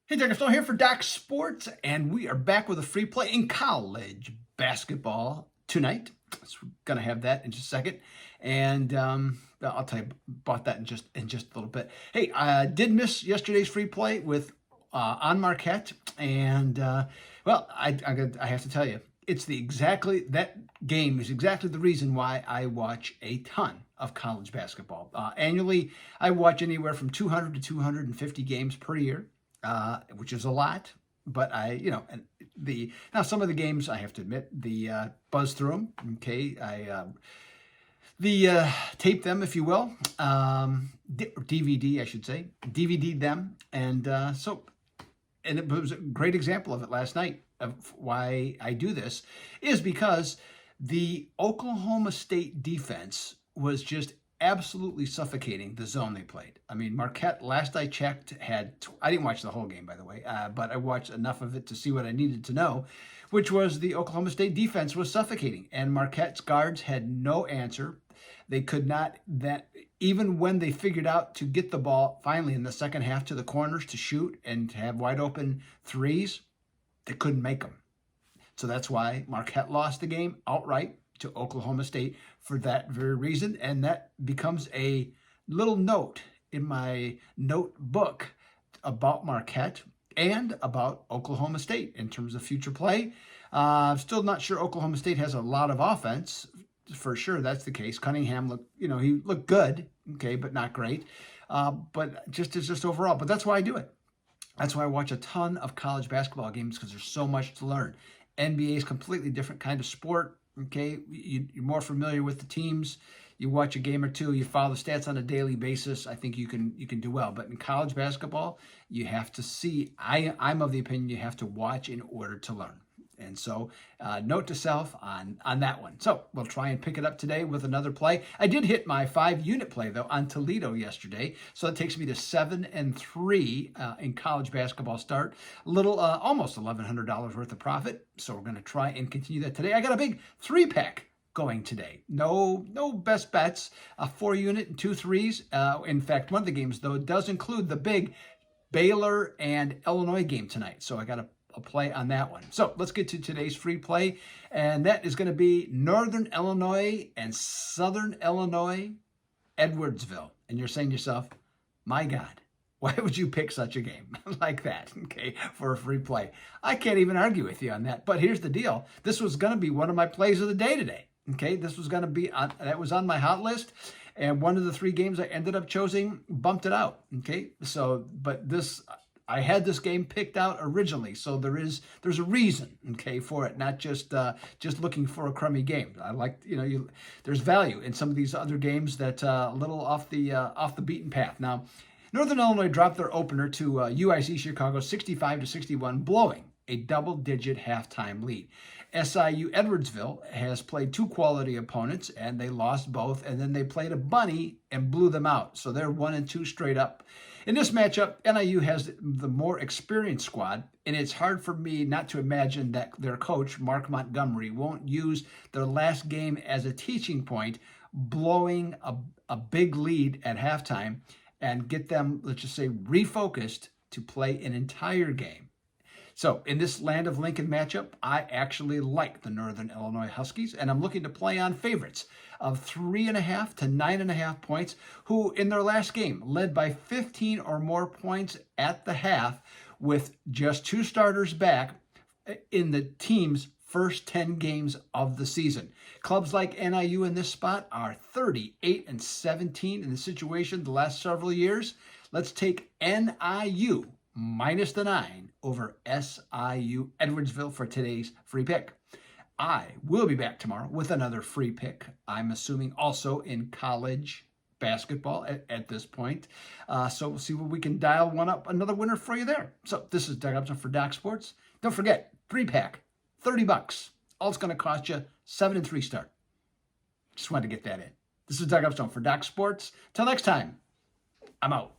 Hey, Upstone here for Doc Sports, and we are back with a free play in college basketball tonight. So we're gonna have that in just a second, and I'll tell you about that in just a little bit. Hey, I did miss yesterday's free play with on Marquette, and well, I have to tell you, it's that game is exactly the reason why I watch a ton of college basketball. Annually, I watch anywhere from 200 to 250 games per year, which is a lot. But now some of the games, I have to admit, buzz through them. Okay, tape them, if you will, DVD, I should say, DVD them, and and it was a great example of it last night. Of why I do this is because the Oklahoma State defense was just absolutely suffocating the zone they played. I mean, Marquette, last I checked, I didn't watch the whole game, by the way, but I watched enough of it to see what I needed to know, which was the Oklahoma State defense was suffocating, and Marquette's guards had no answer. They could not, even when they figured out to get the ball finally in the second half to the corners to shoot and to have wide open threes, they couldn't make them. So that's why Marquette lost the game outright to Oklahoma State for that very reason. And that becomes a little note in my notebook about Marquette and about Oklahoma State in terms of future play. I'm still not sure Oklahoma State has a lot of offense. For sure, that's the case. Cunningham he looked good, okay, but not great. But just overall. But that's why I do it. That's why I watch a ton of college basketball games, because there's so much to learn. NBA is a completely different kind of sport. Okay, you're more familiar with the teams. You watch a game or two, you follow the stats on a daily basis. I think you can do well. But in college basketball, you have to see. I'm of the opinion you have to watch in order to learn. And so, note to self on that one. So we'll try and pick it up today with another play. I did hit my 5-unit play though on Toledo yesterday, so that takes me to 7-3 in college basketball start. A little, almost $1,100 worth of profit. So we're going to try and continue that today. I got a big 3-pack going today. No best bets. A 4-unit and 2 threes. In fact, one of the games though does include the big Baylor and Illinois game tonight. So I got a play on that one. So let's get to today's free play, and that is going to be Northern Illinois and Southern Illinois, Edwardsville. And you're saying to yourself, my God, why would you pick such a game like that, okay, for a free play? I can't even argue with you on that. But here's the deal. This was going to be one of my plays of the day today, okay? This was going to be, that was on my hot list, and one of the 3 games I ended up choosing bumped it out, okay? So, but I had this game picked out originally, so there's a reason, okay, for it, not just looking for a crummy game. I like, there's value in some of these other games that a little off the beaten path. Now, Northern Illinois dropped their opener to UIC Chicago 65-61, blowing a double-digit halftime lead. SIU-Edwardsville has played 2 quality opponents, and they lost both, and then they played a bunny and blew them out. So they're 1-2 straight up. In this matchup, NIU has the more experienced squad, and it's hard for me not to imagine that their coach, Mark Montgomery, won't use their last game as a teaching point, blowing a big lead at halftime and get them, let's just say, refocused to play an entire game. So in this Land of Lincoln matchup, I actually like the Northern Illinois Huskies, and I'm looking to play on favorites of 3.5 to 9.5 points, who in their last game led by 15 or more points at the half with just 2 starters back in the team's first 10 games of the season. Clubs like NIU in this spot are 38-17 in the situation the last several years. Let's take NIU minus the 9 over SIU-Edwardsville for today's free pick. I will be back tomorrow with another free pick. I'm assuming also in college basketball at this point. So we'll see what we can dial up another winner for you there. So this is Doug Upstone for Doc Sports. Don't forget, 3-pack, $30. All it's going to cost you, 7-3 start. Just wanted to get that in. This is Doug Upstone for Doc Sports. Till next time, I'm out.